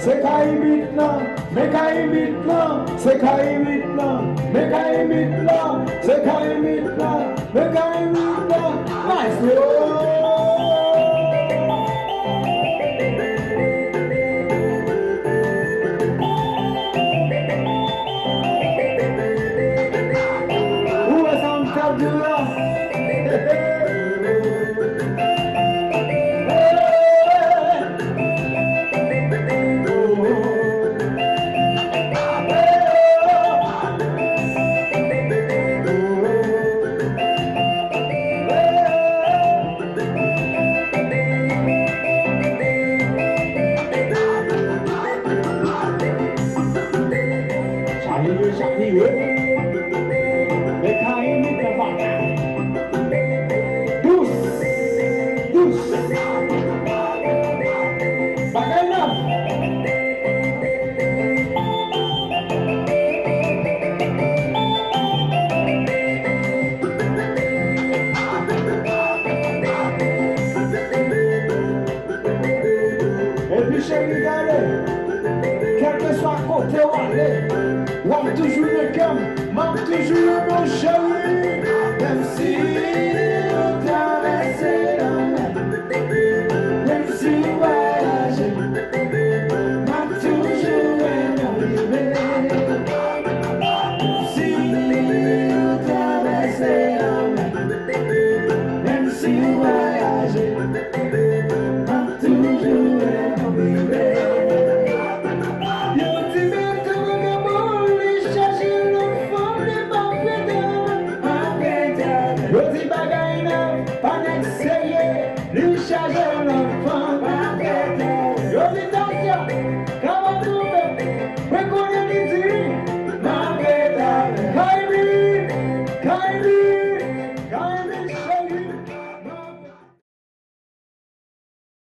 c'est KAYIMIT là, mais KAYIMIT là, c'est KAYIMIT là, mais KAYIMIT là, c'est KAYIMIT là, mais KAYIMIT là, nice yo. Où est-ce qu'on t'a dit là? Quel que soit côté où aller, on toujours le cœur, manque toujours mon chéri. Même si on traversait la mer, même si voyager, m'a toujours arrivé. Même si on traversait la mer, même si voyager, m'a toujours arrivé. Charge l'enfant,